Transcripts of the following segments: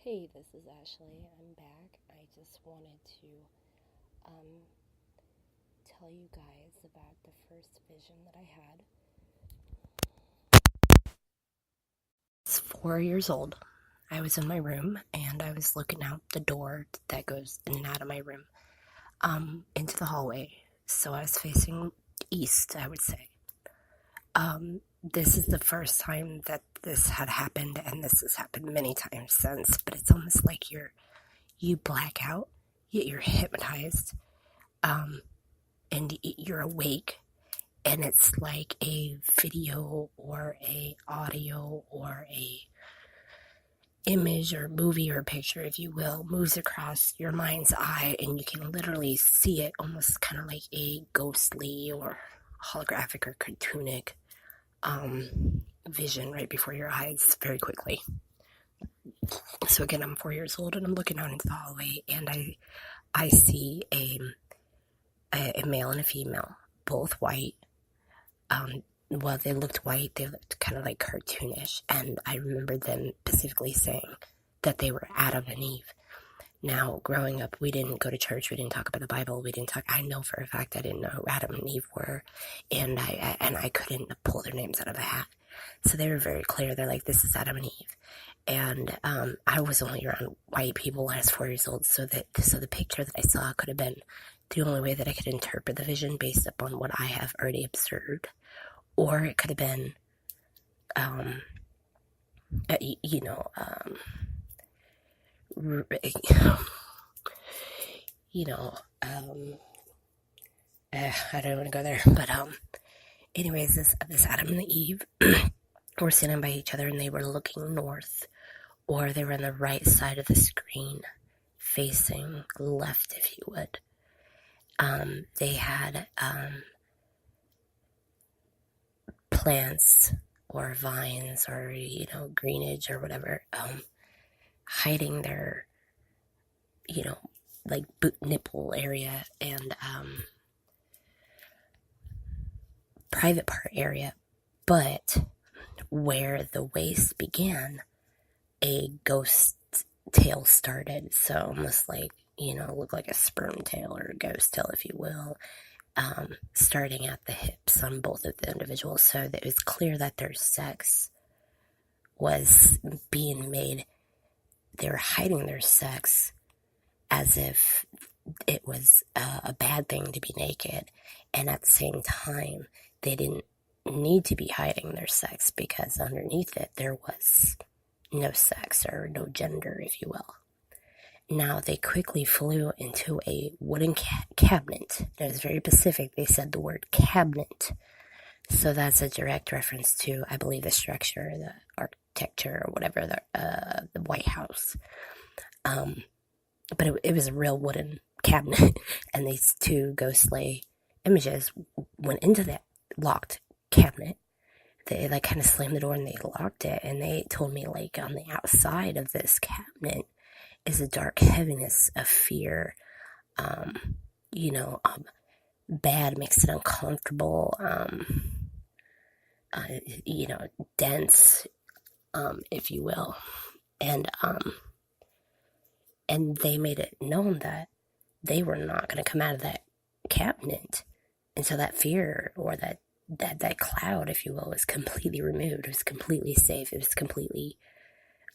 Hey, this is Ashley. I'm back. I just wanted to tell you guys about the first vision that I had. I was 4 years old. I was in my room and I was looking out the door that goes in and out of my room into the hallway. So I was facing east, I would say. This is the first time that this had happened, and this has happened many times since, but it's almost like you black out, yet you're hypnotized, and you're awake, and it's like a video or a audio or a image or movie or picture, if you will, moves across your mind's eye, and you can literally see it almost kind of like a ghostly or holographic or cartoonic vision right before your eyes very quickly. So again, I'm 4 years old and I'm looking out into the hallway, and I see a male and a female, both white. Well, they looked white, they looked kind of like cartoonish, and I remember them specifically saying that they were Adam and Eve. Now, growing up, we didn't go to church, we didn't talk about the Bible, I know for a fact I didn't know who Adam and Eve were, and I couldn't pull their names out of a hat. So they were very clear, they're like, this is Adam and Eve. And I was only around white people when I was 4 years old, so the picture that I saw could have been the only way that I could interpret the vision based upon what I have already observed. Or it could have been, I don't want to go there, but anyways, this Adam and Eve were sitting by each other, and they were looking north, or they were on the right side of the screen, facing left, if you would. They had plants or vines or greenage or whatever, hiding their like boot nipple area and private part area, but where the waist began, a ghost tail started. So almost like looked like a sperm tail or a ghost tail, if you will. Starting at the hips on both of the individuals, so that it was clear that their sex was being made. They were hiding their sex as if it was a bad thing to be naked, and at the same time, they didn't need to be hiding their sex because underneath it there was no sex or no gender, if you will. Now, they quickly flew into a wooden cabinet. It was very specific. They said the word cabinet. So that's a direct reference to, I believe, the structure, the architecture, or whatever, the White House. But it was a real wooden cabinet. And these two ghostly images went into that locked cabinet. They kind of slammed the door and they locked it. And they told me, on the outside of this cabinet is a dark heaviness of fear, bad makes it uncomfortable, dense, if you will. And they made it known that they were not going to come out of that cabinet until that fear or that cloud, if you will, was completely removed. It was completely safe. It was completely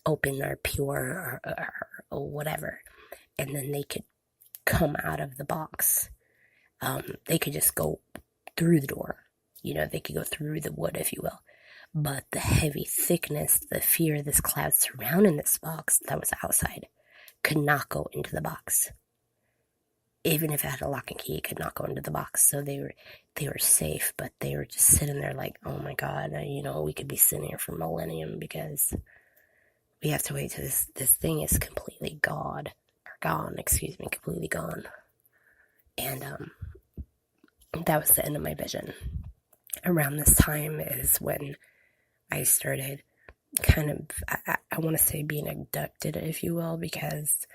open or pure or whatever, and then they could come out of the box. They could just go through the door, they could go through the wood, if you will, but the heavy thickness, the fear, this cloud surrounding this box that was outside could not go into the box. Even if it had a lock and key, it could not go into the box. So they were safe, but they were just sitting there like, oh my God, we could be sitting here for millennium because we have to wait till this thing is completely gone. And that was the end of my vision. Around this time is when I started kind of, I want to say being abducted, if you will, because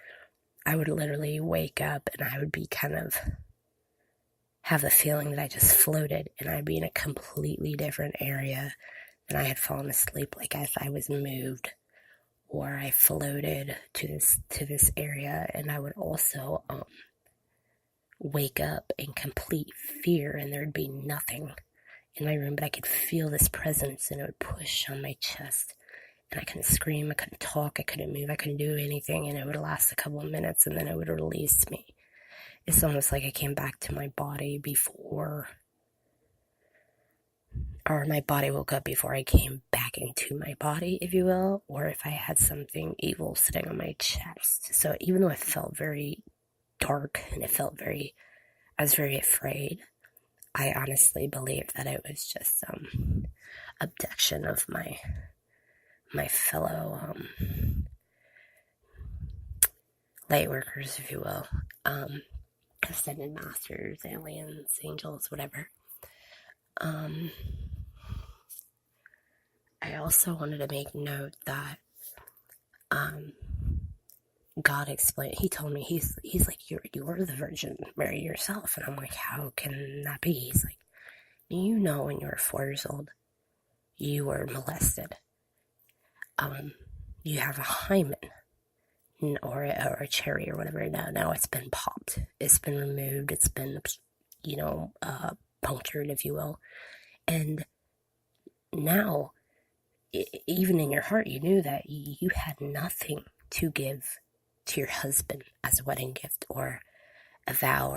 I would literally wake up and I would be kind of have the feeling that I just floated and I'd be in a completely different area than I had fallen asleep, like as I was moved. or I floated to this area, and I would also wake up in complete fear, and there'd be nothing in my room, but I could feel this presence, and it would push on my chest, and I couldn't scream, I couldn't talk, I couldn't move, I couldn't do anything, and it would last a couple of minutes, and then it would release me. It's almost like I came back to my body before, or my body woke up before I came back into my body, if you will, or if I had something evil sitting on my chest. So even though it felt very dark and I was very afraid, I honestly believe that it was just abduction of my fellow light workers, if you will, ascended masters, aliens, angels, whatever. I also wanted to make note that God explained, he told me, he's like, you're the Virgin Mary yourself. And I'm like, how can that be? He's like, you know, when you were 4 years old, you were molested. You have a hymen or a cherry or whatever. Now it's been popped. It's been removed. It's been, punctured, if you will. And now, even in your heart, you knew that you had nothing to give to your husband as a wedding gift, or a vow,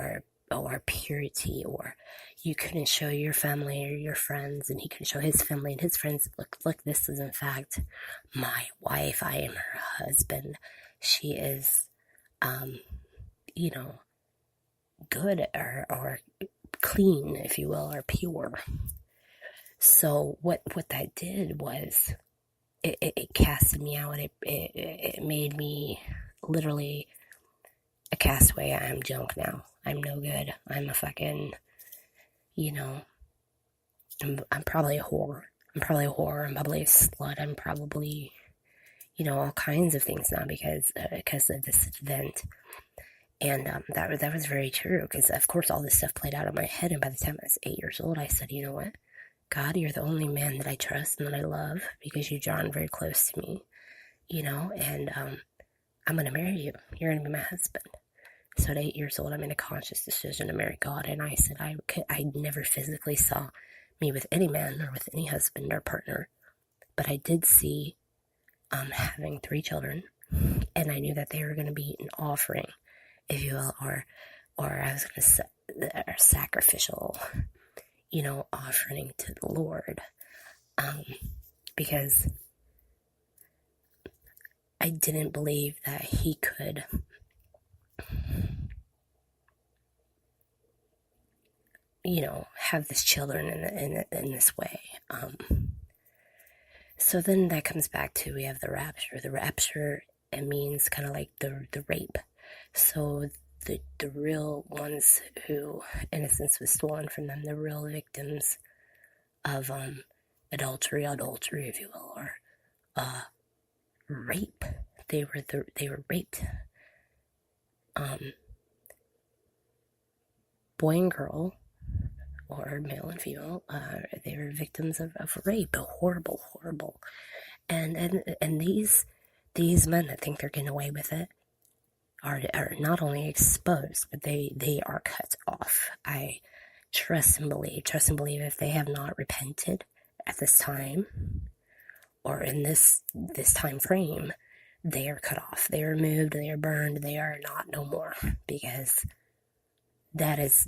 or purity, or you couldn't show your family or your friends, and he couldn't show his family and his friends, look, this is in fact my wife, I am her husband, she is, good, or clean, if you will, or pure. So what that did was, it casted me out. It made me literally a castaway. I'm junk now. I'm no good. I'm a fucking, I'm probably a whore. I'm probably a slut. I'm probably, all kinds of things now because of this event. And that was very true, because of course all this stuff played out in my head. And by the time I was 8 years old, I said, you know what? God, you're the only man that I trust and that I love, because you've drawn very close to me, and I'm going to marry you. You're going to be my husband. So at 8 years old, I made a conscious decision to marry God, and I said I never physically saw me with any man or with any husband or partner, but I did see having 3 children, and I knew that they were going to be an offering, if you will, or I was going to say a sacrificial, offering to the Lord, because I didn't believe that he could have this children in this way. So then that comes back to, we have the rapture. The rapture, it means kind of like the rape. So the real ones who innocence was stolen from them, the real victims of adultery, if you will, or rape. They were raped. Boy and girl, or male and female, they were victims of rape. Horrible. And these men that think they're getting away with it are not only exposed, but they are cut off. I trust and believe if they have not repented at this time, or in this time frame, they are cut off. They are removed, they are burned, they are not no more, because that's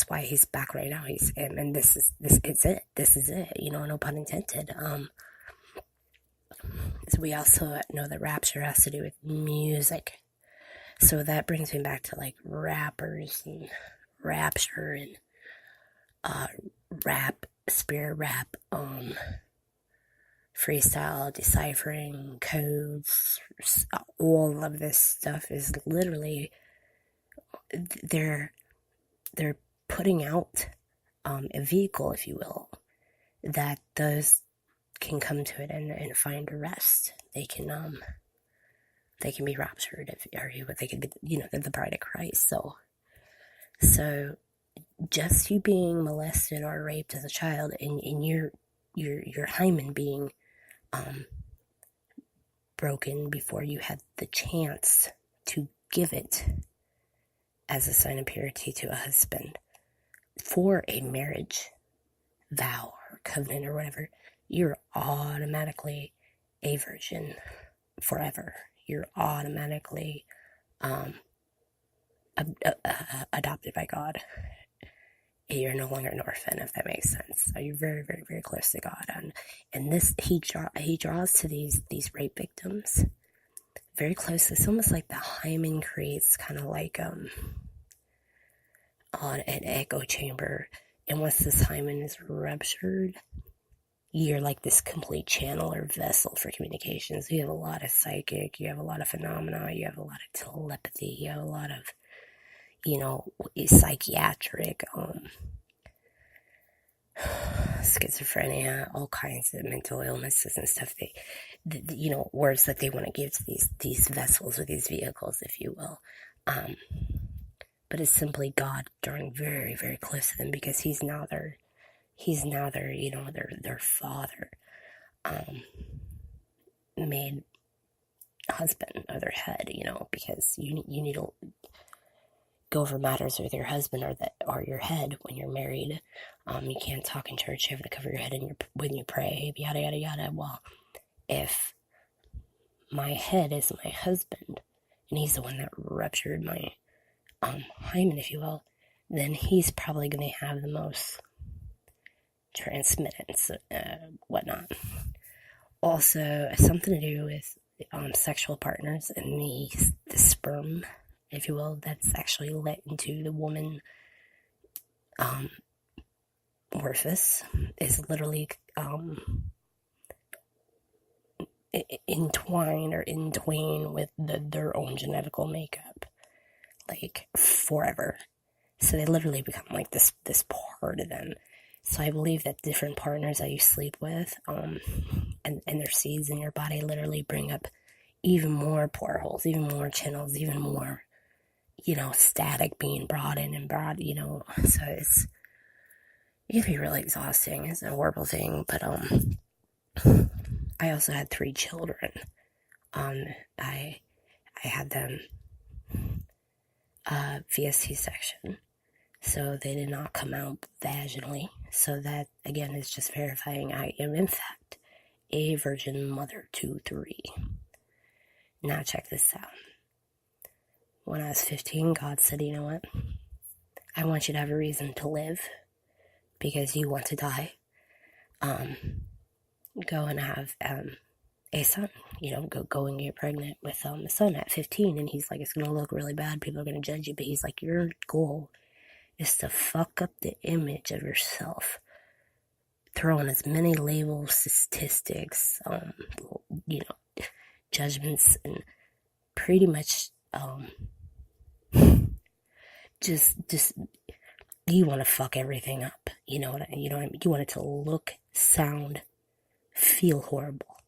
why he's back right now. And this is it, no pun intended. So we also know that rapture has to do with music. So that brings me back to like rappers and rapture and rap, spirit rap, freestyle, deciphering codes. All of this stuff is literally, they're putting out a vehicle, if you will, that those can come to it and find rest. They can be raptured, they could be, they're the bride of Christ. So just you being molested or raped as a child, and your hymen being broken before you had the chance to give it as a sign of purity to a husband for a marriage vow or covenant or whatever, you're automatically a virgin forever. You're automatically adopted by God. You're no longer an orphan, if that makes sense. So you're very, very, very close to God. And this, he draws to these rape victims very close. It's almost like the hymen creates kind of like on an echo chamber. And once this hymen is ruptured, you're like this complete channel or vessel for communications. You have a lot of psychic, you have a lot of phenomena, you have a lot of telepathy, you have a lot of, psychiatric, schizophrenia, all kinds of mental illnesses and stuff. Words that they want to give to these vessels or these vehicles, if you will. But it's simply God drawing very, very close to them because he's now their their father, made husband of their head, because you need to go over matters with your husband or your head when you're married. You can't talk in church. You have to cover your head when you pray, yada, yada, yada. Well, if my head is my husband, and he's the one that ruptured my hymen, if you will, then he's probably going to have the most transmittance, whatnot. Also, something to do with sexual partners and the sperm, if you will, that's actually let into the woman orifice is literally entwined or in twain with their own genetical makeup, like forever. So they literally become like this part of them. So I believe that different partners that you sleep with, and their seeds in your body literally bring up even more portholes, even more channels, even more, static being brought in and brought, so it can be really exhausting. It's a horrible thing, but, I also had 3 children. I had them, via C-section. So they did not come out vaginally. So that, again, is just verifying I am, in fact, a virgin mother to 3. Now check this out. When I was 15, God said, you know what? I want you to have a reason to live because you want to die. Go and have a son. Go and get pregnant with a son at 15. And he's like, it's going to look really bad. People are going to judge you. But he's like, your goal is to fuck up the image of yourself, throw in as many labels, statistics, judgments, and pretty much just you want to fuck everything up. You know what I mean? You want it to look, sound, feel horrible,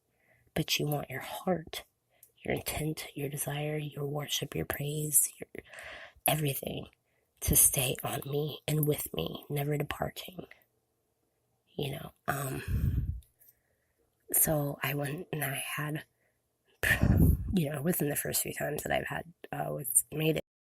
but you want your heart, your intent, your desire, your worship, your praise, your everything to stay on me and with me, never departing, so I went and I had, within the first few times that I've had, made it